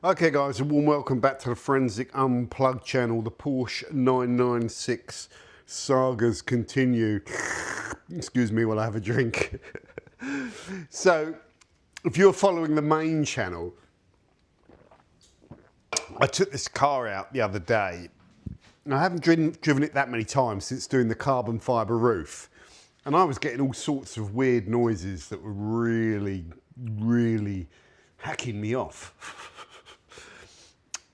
Okay guys, a warm welcome back to the Forensic Unplugged channel. The Porsche 996 sagas continue. Excuse me while I have a drink. So, if you're following the main channel, I took this car out the other day. And I haven't driven it that many times since doing the carbon fibre roof. And I was getting all sorts of weird noises that were really hacking me off.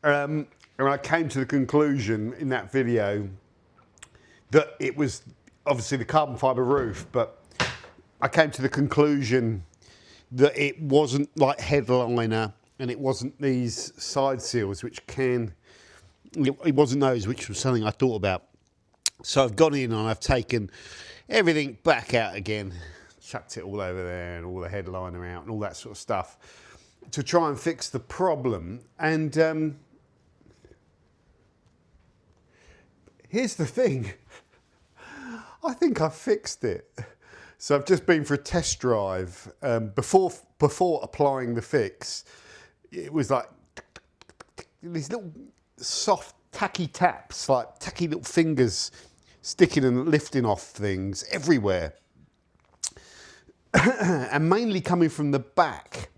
And I came to the conclusion in that video that it was obviously the carbon fibre roof, but I came to the conclusion that it wasn't like headliner and it wasn't these side seals, it wasn't those, which was something I thought about. So I've gone in and I've taken everything back out again, chucked it all over there and all the headliner out and all that sort of stuff to try and fix the problem. And here's the thing, I think I've fixed it. So I've just been for a test drive. Before applying the fix, it was like these little soft tacky taps, like tacky little fingers sticking and lifting off things everywhere. And mainly coming from the back.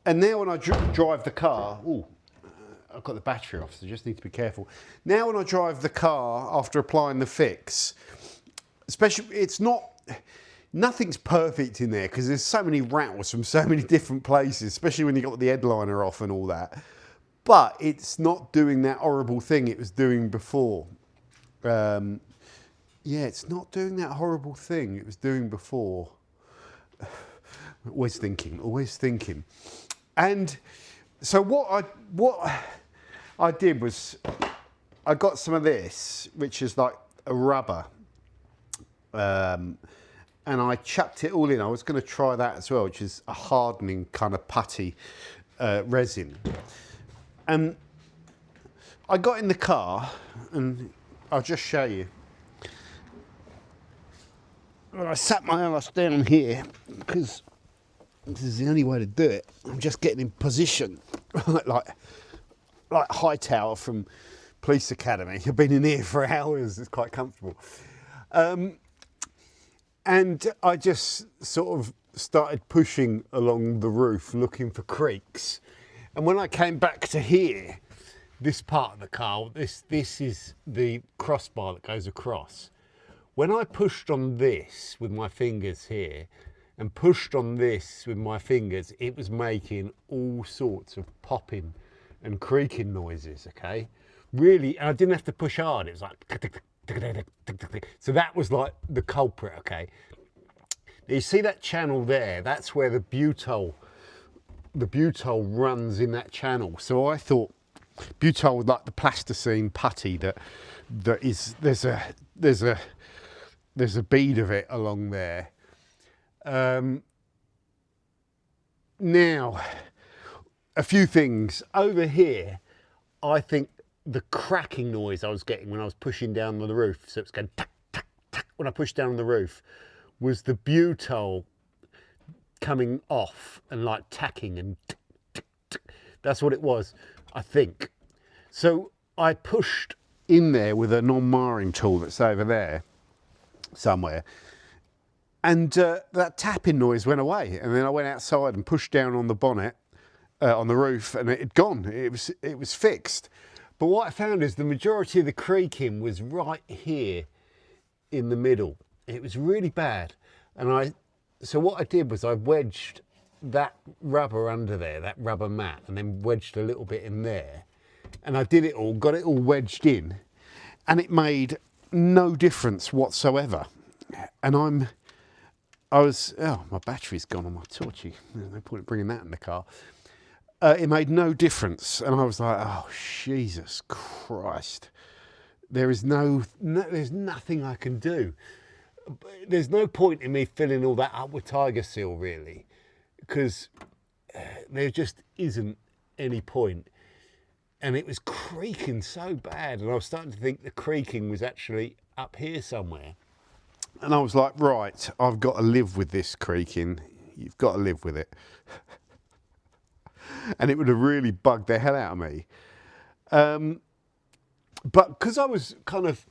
And now when I drive the car, I've got the battery off, so I just need to be careful. Now when I drive the car after applying the fix, especially, nothing's perfect in there because there's so many rattles from so many different places, especially when you got the headliner off and all that. But it's not doing that horrible thing it was doing before. Yeah, it's not doing that horrible thing it was doing before. Always thinking. And so what I did was I got some of this, which is like a rubber, and I chucked it all in. I was going to try that as well, which is a hardening kind of putty resin. And I got in the car, and I'll just show you. I sat my ass down here because this is the only way to do it. I'm just getting in position, like Hightower from Police Academy. I've been in here for hours. It's quite comfortable. And I just sort of started pushing along the roof looking for creaks. And when I came back to here, this part of the car, this is the crossbar that goes across. When I pushed on this with my fingers here and pushed on this with my fingers, it was making all sorts of popping and creaking noises, okay? Really, and I didn't have to push hard. It was like, so that was like the culprit, okay? You see that channel there? That's where the butyl runs in that channel. So I thought butyl was like the plasticine putty there's a bead of it along there. Now, a few things over here. I think the cracking noise I was getting when I was pushing down on the roof, so it's going tuck, tuck, tuck when I pushed down on the roof, was the butyl coming off and like tacking and tick, tick, tick. That's what it was, I think. So I pushed in there with a non-marring tool that's over there somewhere, and that tapping noise went away. And then I went outside and pushed down on the bonnet, on the roof, and it had gone. It was fixed. But what I found is the majority of the creaking was right here in the middle. It was really bad. And so what I did was I wedged that rubber under there, that rubber mat, and then wedged a little bit in there. And I did it all, got it all wedged in, and it made no difference whatsoever. And my battery's gone on my torchy. There's no point in bringing that in the car. It made no difference, and I was like, oh, Jesus Christ. There's nothing I can do. There's no point in me filling all that up with Tiger Seal, really, because there just isn't any point. And it was creaking so bad, and I was starting to think the creaking was actually up here somewhere. And I was like, right, I've got to live with this creaking. You've got to live with it. and it would have really bugged the hell out of me. But because I was kind of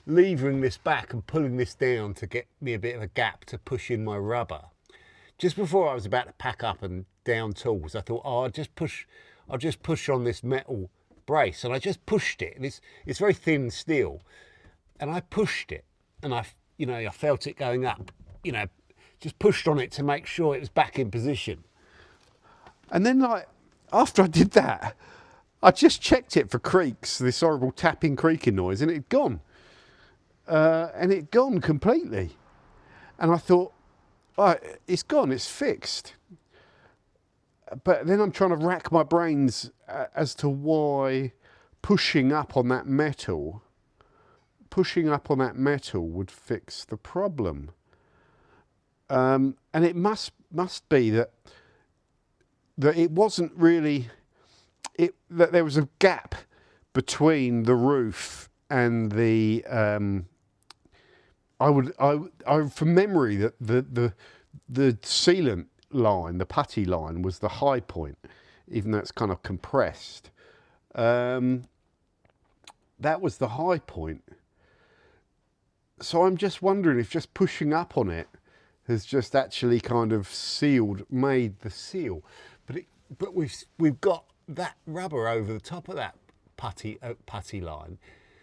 levering this back and pulling this down to get me a bit of a gap to push in my rubber, just before I was about to pack up and down tools, I thought, oh, I'll just push on this metal brace, and I just pushed it. And it's very thin steel, and I pushed it, and I felt it going up. Just pushed on it to make sure it was back in position. And then, like, after I did that, I just checked it for creaks, this horrible tapping, creaking noise, and it'd gone. And it'd gone completely. And I thought, oh, it's gone, it's fixed. But then I'm trying to rack my brains as to why pushing up on that metal would fix the problem. And it must be that it wasn't really, that there was a gap between the roof and the, I from memory, that the sealant line, the putty line, was the high point, even though it's kind of compressed. That was the high point. So I'm just wondering if just pushing up on it has just actually kind of made the seal. But we've got that rubber over the top of that putty line,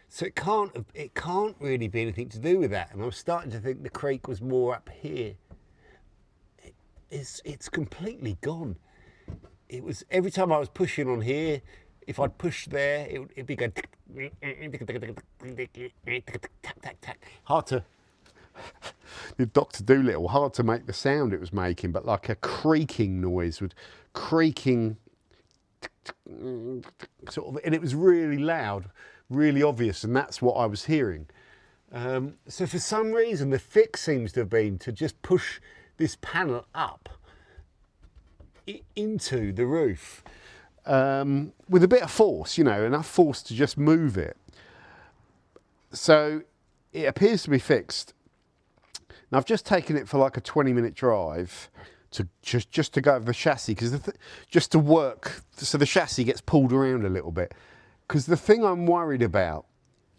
so it can't really be anything to do with that. And I was starting to think the creak was more up here. It's completely gone. It was, every time I was pushing on here, if I'd push there, it'd be going hard to, Dr. Dolittle, hard to make the sound it was making, but like a creaking noise, creaking sort of, and it was really loud, really obvious, and that's what I was hearing. So for some reason, the fix seems to have been to just push this panel up into the roof with a bit of force, enough force to just move it. So it appears to be fixed. Now I've just taken it for like a 20-minute drive to just to go over the chassis, because just to work, so the chassis gets pulled around a little bit. Because the thing I'm worried about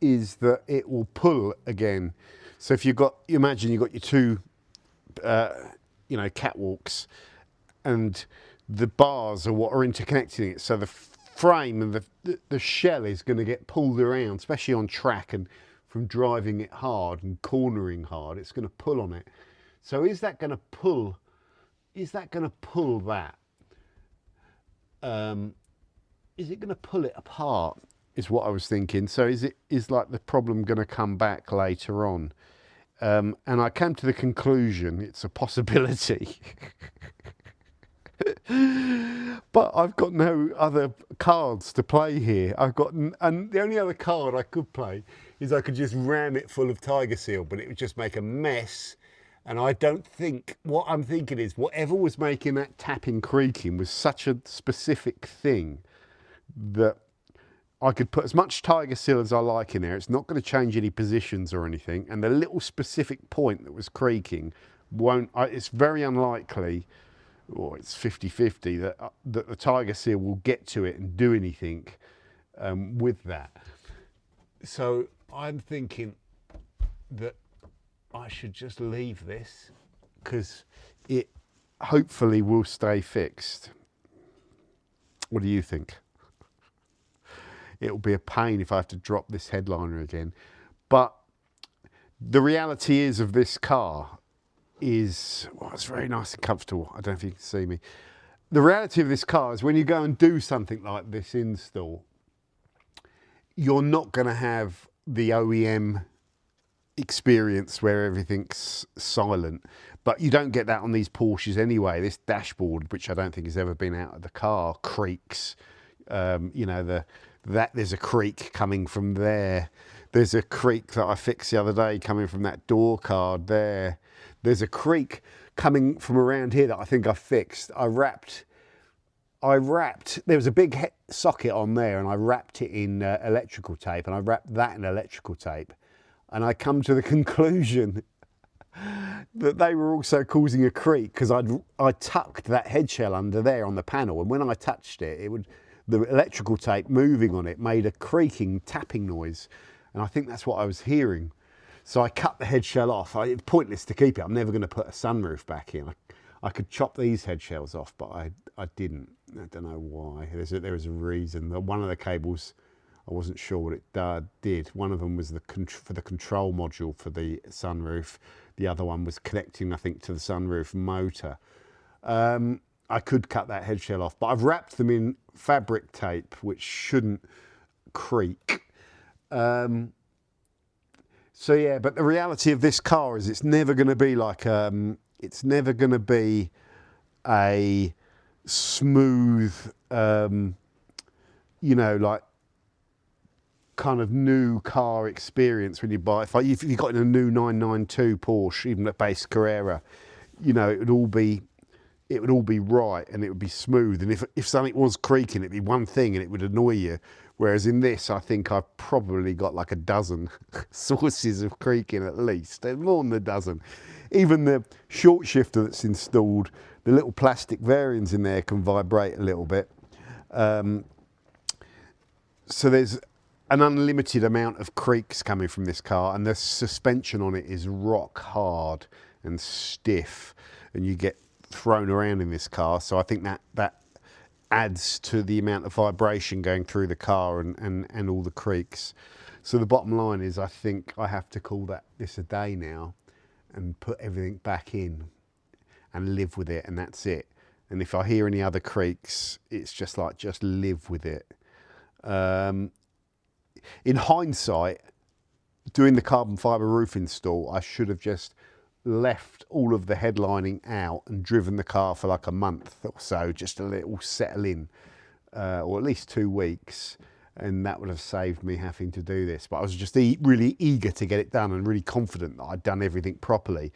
is that it will pull again. So if imagine you've got your two, catwalks, and the bars are what are interconnecting it. So the frame and the shell is going to get pulled around, especially on track, and from driving it hard and cornering hard, it's going to pull on it. So is that going to pull? Is that going to pull that? Is it going to pull it apart? Is what I was thinking. So is like the problem going to come back later on? And I came to the conclusion it's a possibility. But I've got no other cards to play here. And the only other card I could play is I could just ram it full of Tiger Seal, but it would just make a mess. And I don't think, what I'm thinking is whatever was making that tapping, creaking was such a specific thing that I could put as much Tiger Seal as I like in there. It's not going to change any positions or anything. And the little specific point that was creaking it's very unlikely, or it's 50-50, that the Tiger Seal will get to it and do anything with that. So I'm thinking that I should just leave this, because it hopefully will stay fixed. What do you think? It'll be a pain if I have to drop this headliner again. But the reality is of this car is, well, it's very nice and comfortable. I don't know if you can see me. The reality of this car is when you go and do something like this install, you're not going to have the OEM experience where everything's silent. But you don't get that on these Porsches anyway. This dashboard, which I don't think has ever been out of the car, creaks. There's a creak coming from there. There's a creak that I fixed the other day coming from that door card there. There's a creak coming from around here that I think I fixed. I wrapped, there was a big socket on there, and I wrapped it in electrical tape, and I wrapped that in electrical tape. And I come to the conclusion that they were also causing a creak because I tucked that head shell under there on the panel, and when I touched it, the electrical tape moving on it made a creaking, tapping noise, and I think that's what I was hearing. So I cut the head shell off. It's pointless to keep it. I'm never going to put a sunroof back in. I could chop these head shells off, but I didn't. I don't know why. There was a reason. One of the cables, I wasn't sure what it did. One of them was for the control module for the sunroof. The other one was connecting, I think, to the sunroof motor. I could cut that head shell off, but I've wrapped them in fabric tape, which shouldn't creak. So yeah, but the reality of this car is it's never going to be like it's never going to be a smooth, you know, like kind of new car experience when you buy it. If you got in a new 992 Porsche, even a base Carrera, you know, it would all be right and it would be smooth. And if something was creaking, it'd be one thing and it would annoy you. Whereas in this, I think I've probably got like a dozen sources of creaking at least. There's more than a dozen. Even the short shifter that's installed, the little plastic variants in there can vibrate a little bit. So there's an unlimited amount of creaks coming from this car, and the suspension on it is rock hard and stiff, and you get thrown around in this car. So I think that adds to the amount of vibration going through the car and all the creaks. So the bottom line is, I think I have to call this a day now and put everything back in and live with it, and that's it. And if I hear any other creaks, it's just live with it. In hindsight, doing the carbon fibre roof install, I should have just left all of the headlining out and driven the car for like a month or so, just to let it all settle in, or at least 2 weeks, and that would have saved me having to do this. But I was just really eager to get it done and really confident that I'd done everything properly.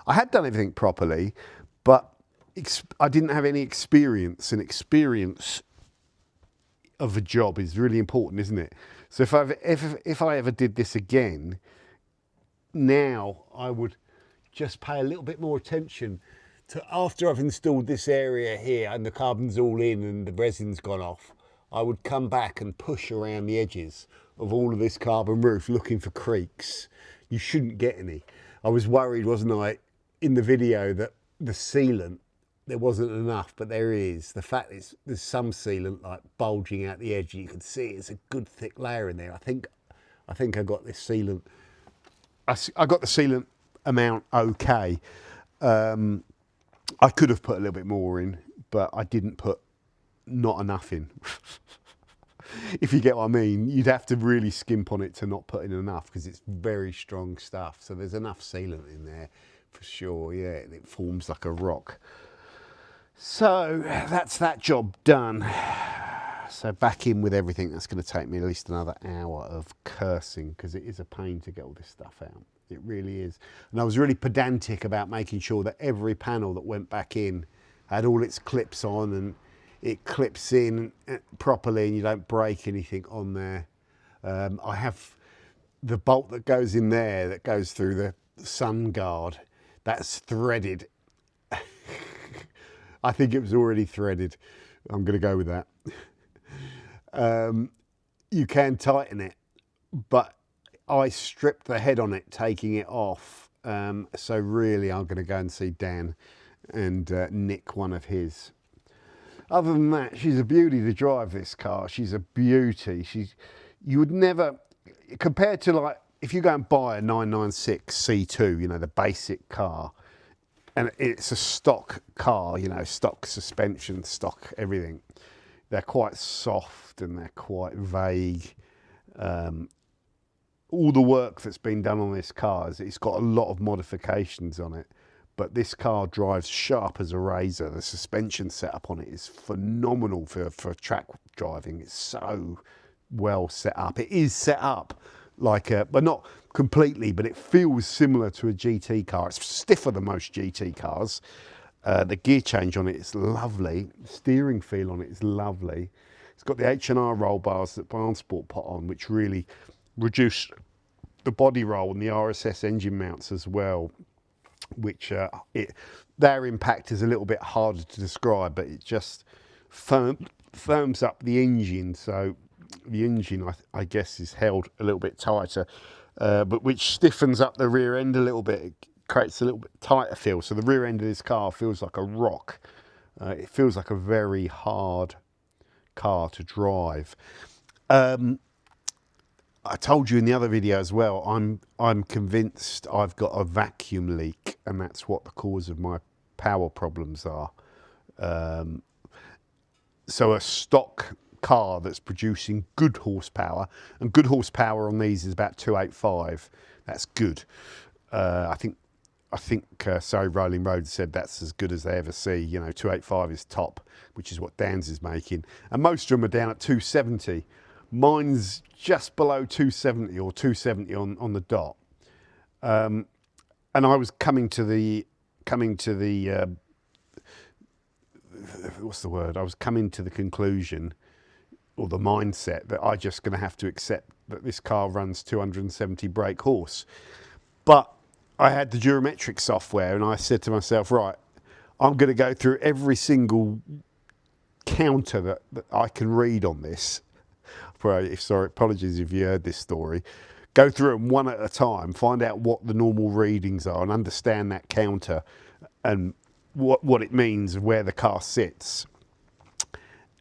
I had done everything properly, but I didn't have any experience, and experience of a job is really important, isn't it? So if I ever did this again, now I would just pay a little bit more attention to, after I've installed this area here and the carbon's all in and the resin's gone off, I would come back and push around the edges of all of this carbon roof looking for creaks. You shouldn't get any. I was worried, wasn't I, in the video, that the sealant, there wasn't enough, but there is. The fact is there's some sealant like bulging out the edge, you can see it's a good thick layer in there. I think I got this sealant, I got the sealant amount okay. I could have put a little bit more in, but I didn't put not enough in. If you get what I mean, you'd have to really skimp on it to not put in enough, because it's very strong stuff. So there's enough sealant in there for sure. Yeah, it forms like a rock. So that's that job done. So back in with everything. That's going to take me at least another hour of cursing, because it is a pain to get all this stuff out. It really is. And I was really pedantic about making sure that every panel that went back in had all its clips on, and it clips in properly and you don't break anything on there. I have the bolt that goes in there, that goes through the sun guard, that's threaded. I think it was already threaded. I'm going to go with that. You can tighten it, but I stripped the head on it, taking it off. So really, I'm going to go and see Dan and nick one of his. Other than that, she's a beauty to drive, this car. She's a beauty. You would never, compared to, like, if you go and buy a 996 C2, you know, the basic car, and it's a stock car, you know, stock suspension, stock everything. They're quite soft and they're quite vague. All the work that's been done on this car, it's got a lot of modifications on it, but this car drives sharp as a razor. The suspension setup on it is phenomenal for track driving. It's so well set up. It is set up like a, but not completely, but it feels similar to a GT car. It's stiffer than most GT cars. The gear change on it is lovely. The steering feel on it is lovely. It's got the H&R roll bars that Barnsport put on, which really reduce the body roll, and the RSS engine mounts as well. which their impact is a little bit harder to describe, but it just firms up the engine. So the engine, I guess, is held a little bit tighter, but which stiffens up the rear end a little bit. It creates a little bit tighter feel. So the rear end of this car feels like a rock. It feels like a very hard car to drive. I told you in the other video as well, I'm convinced I've got a vacuum leak, and that's what the cause of my power problems are. So a stock car that's producing good horsepower, and good horsepower on these is about 285. That's good. I think Surrey Rolling Road said that's as good as they ever see. You know, 285 is top, which is what Dan's is making, and most of them are down at 270. Mine's just below 270 or 270 on the dot. And I was coming to the what's the word? I was coming to the conclusion, or the mindset, that I'm just going to have to accept that this car runs 270 brake horse. But I had the Durometric software, and I said to myself, right, I'm going to go through every single counter that I can read on this. Sorry, apologies if you heard this story. Go through them one at a time, find out what the normal readings are, and understand that counter and what it means, where the car sits,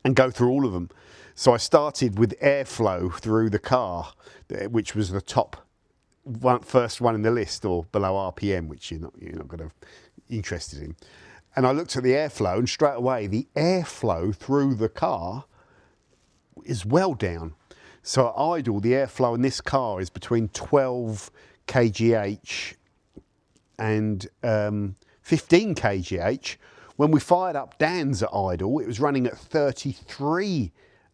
and go through all of them. So I started with airflow through the car, which was the first one in the list, or below RPM, which you're not going to be interested in. And I looked at the airflow, and straight away the airflow through the car is well down. So at idle, the airflow in this car is between 12 kgh and 15 kgh. When we fired up Dan's at idle, it was running at 33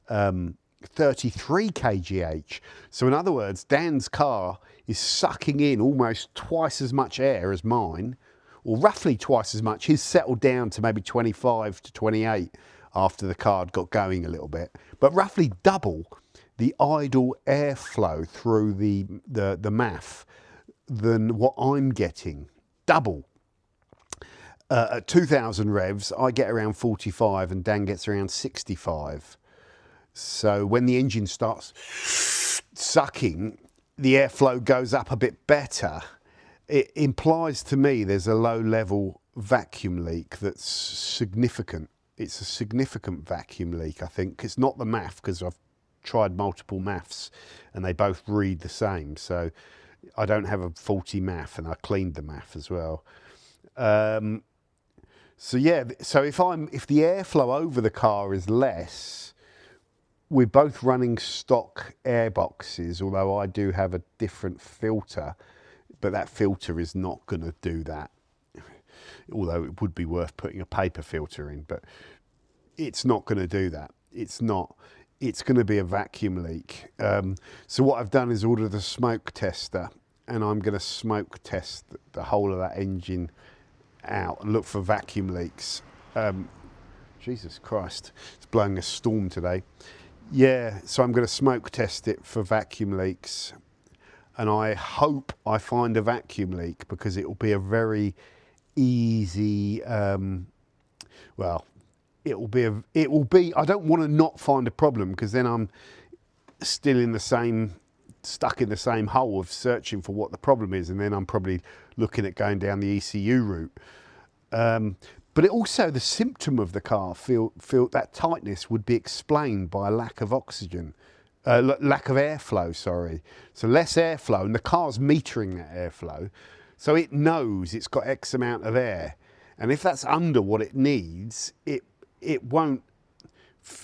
kgh. So in other words, Dan's car is sucking in almost twice as much air as mine, or roughly twice as much. His settled down to maybe 25 to 28 after the car had got going a little bit, but roughly double the idle airflow through the MAF than what I'm getting. Double. At 2,000 revs, I get around 45 and Dan gets around 65. So when the engine starts sucking, the airflow goes up a bit better. It implies to me there's a low level vacuum leak that's significant. It's a significant vacuum leak, I think. It's not the MAF, because I've tried multiple MAFs and they both read the same. So I don't have a faulty MAF, and I cleaned the MAF as well. So yeah, so if the airflow over the car is less, we're both running stock air boxes, although I do have a different filter, but that filter is not going to do that. Although it would be worth putting a paper filter in, but it's not going to do that. It's not. It's going to be a vacuum leak. So what I've done is ordered a smoke tester, and I'm going to smoke test the whole of that engine out and look for vacuum leaks. Jesus Christ, it's blowing a storm today. Yeah, so I'm going to smoke test it for vacuum leaks, and I hope I find a vacuum leak, because it will be a very easy, well, it will be, I don't want to not find a problem, because then I'm still stuck in the same hole of searching for what the problem is, and then I'm probably looking at going down the ECU route. But it also, the symptom of the car, feel that tightness would be explained by a lack of oxygen, lack of airflow, sorry. So less airflow, and the car's metering that airflow, so it knows it's got X amount of air, and if that's under what it needs, it won't.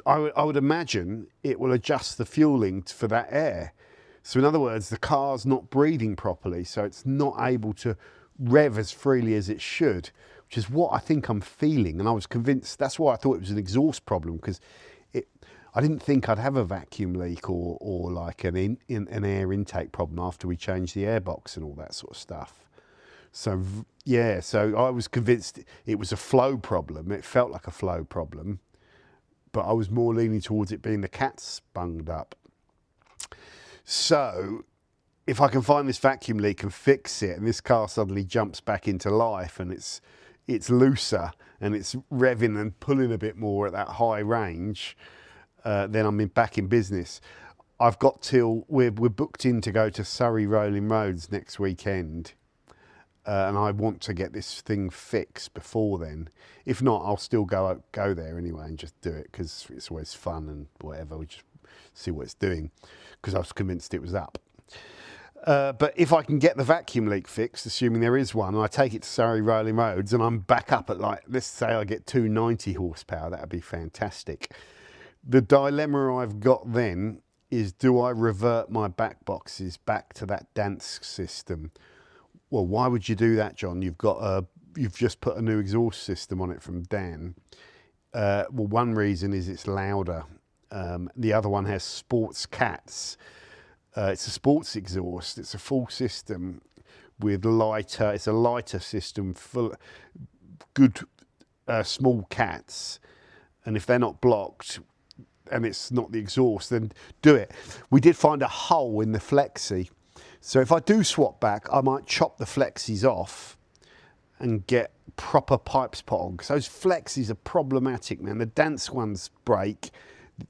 I would imagine it will adjust the fueling for that air. So in other words, the car's not breathing properly, so it's not able to rev as freely as it should, which is what I think I'm feeling. And I was convinced, that's why I thought it was an exhaust problem, because I didn't think I'd have a vacuum leak or like an air intake problem after we changed the airbox and all that sort of stuff. So yeah, so I was convinced it was a flow problem. It felt like a flow problem, but I was more leaning towards it being the cat's bunged up. So if I can find this vacuum leak and fix it, and this car suddenly jumps back into life and it's looser and it's revving and pulling a bit more at that high range, then I'm back in business. I've got till we're booked in to go to Surrey Rolling Roads next weekend, and I want to get this thing fixed before then. If not, I'll still go there anyway and just do it, because it's always fun and whatever. We just see what it's doing, because I was convinced it was up. But if I can get the vacuum leak fixed, assuming there is one, and I take it to Surrey Rolling Roads and I'm back up at, like, let's say I get 290 horsepower, that would be fantastic. The dilemma I've got then is, do I revert my back boxes back to that Dansk system? Well, why would you do that, John? You've just put a new exhaust system on it from Dan. Well, one reason is it's louder. The other one has sports cats. It's a sports exhaust. It's a full system with lighter. It's a lighter system, full good small cats. And if they're not blocked and it's not the exhaust, then do it. We did find a hole in the flexi. So if I do swap back, I might chop the flexis off and get proper pipes put on, because those flexis are problematic, man. The Dansk ones break.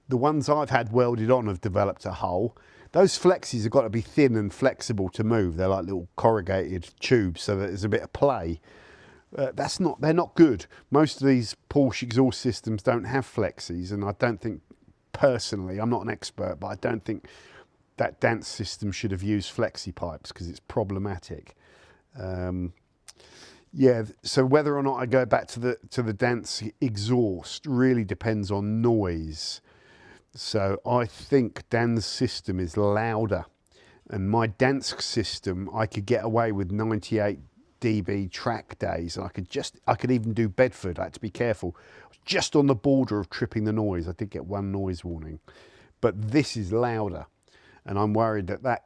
The ones I've had welded on have developed a hole. Those flexis have got to be thin and flexible to move. They're like little corrugated tubes, so that there's a bit of play. They're not good. Most of these Porsche exhaust systems don't have flexis, and I don't think, personally, I'm not an expert, but I don't think that Dansk system should have used flexi pipes, because it's problematic. Yeah, so whether or not I go back to the Dansk exhaust really depends on noise. So I think Dan's system is louder, and my Dansk system, I could get away with 98 dB track days, and I could even do Bedford. I had to be careful. I was just on the border of tripping the noise. I did get one noise warning, but this is louder, and I'm worried that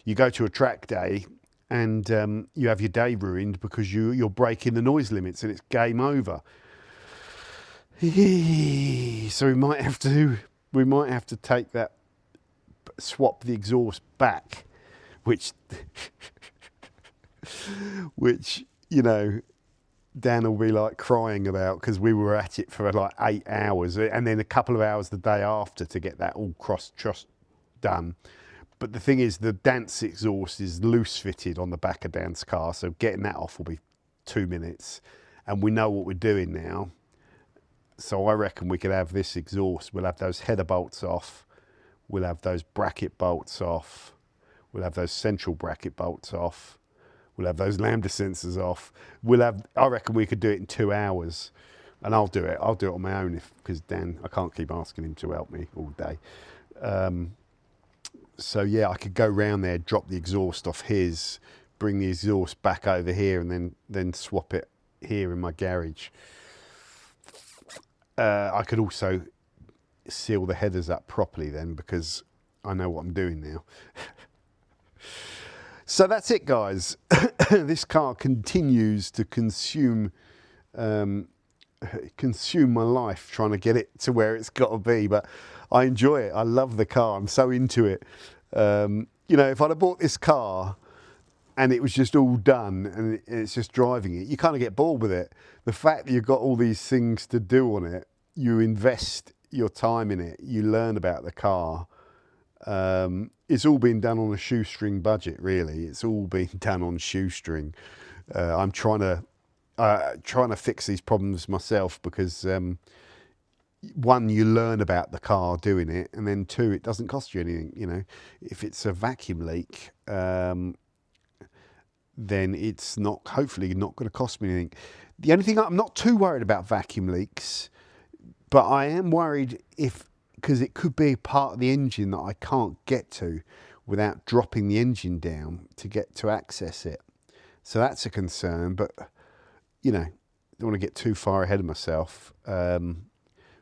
you go to a track day and you have your day ruined because you're breaking the noise limits, and it's game over. So we might have to take that, swap the exhaust back, which you know, Dan will be like crying about, because we were at it for like 8 hours and then a couple of hours the day after to get that all cross-truss done. But the thing is, the Dansk exhaust is loose fitted on the back of Dan's car, so getting that off will be 2 minutes, and we know what we're doing now. So I reckon we could have this exhaust. We'll have those header bolts off. We'll have those bracket bolts off. We'll have those central bracket bolts off. We'll have those lambda sensors off. I reckon we could do it in 2 hours, and I'll do it. I'll do it on my own, because Dan, I can't keep asking him to help me all day. So yeah, I could go round there, drop the exhaust off his, bring the exhaust back over here, and then swap it here in my garage. I could also seal the headers up properly then, because I know what I'm doing now. So that's it, guys. This car continues to consume my life, trying to get it to where it's got to be, but I enjoy it. I love the car. I'm so into it. You know, if I'd have bought this car and it was just all done and it's just driving it, you kind of get bored with it. The fact that you've got all these things to do on it, you invest your time in it, you learn about the car. It's all been done on a shoestring budget, really. It's all been done on shoestring. I'm trying to fix these problems myself, because one, you learn about the car doing it, and then two, it doesn't cost you anything. You know, if it's a vacuum leak, then it's hopefully not going to cost me anything. The only thing, I'm not too worried about vacuum leaks, but I am worried because it could be part of the engine that I can't get to without dropping the engine down to access it. So that's a concern, but you know, don't want to get too far ahead of myself.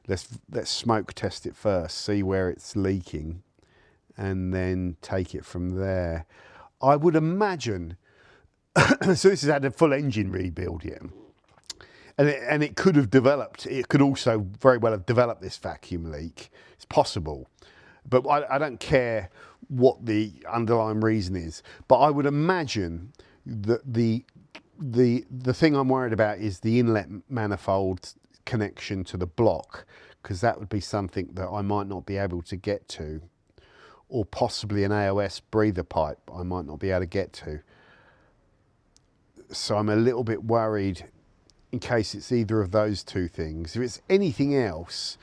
Let's smoke test it first, see where it's leaking, and then take it from there. I would imagine, so this has had a full engine rebuild yet. And it could also very well have developed this vacuum leak. It's possible. But I don't care what the underlying reason is. But I would imagine that the thing I'm worried about is the inlet manifold connection to the block, because that would be something that I might not be able to get to, or possibly an AOS breather pipe I might not be able to get to. So I'm a little bit worried in case it's either of those two things. If it's anything else,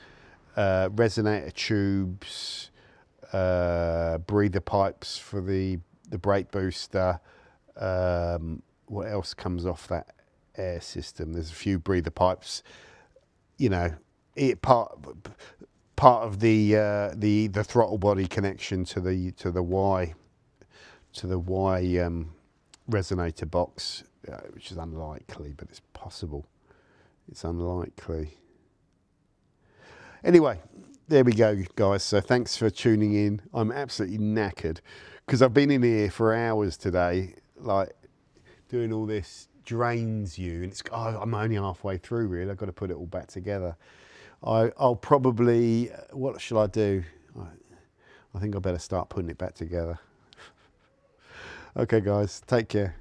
resonator tubes, breather pipes for the brake booster, what else comes off that air system? There's a few breather pipes, you know, part of the throttle body connection to the Y resonator box, which is unlikely, but it's possible. It's unlikely. Anyway, there we go, guys. So thanks for tuning in. I'm absolutely knackered because I've been in here for hours today, like doing all this drains you, and I'm only halfway through really. I've got to put it all back together. I'll probably, what shall I do? I think I better start putting it back together. Okay guys, take care.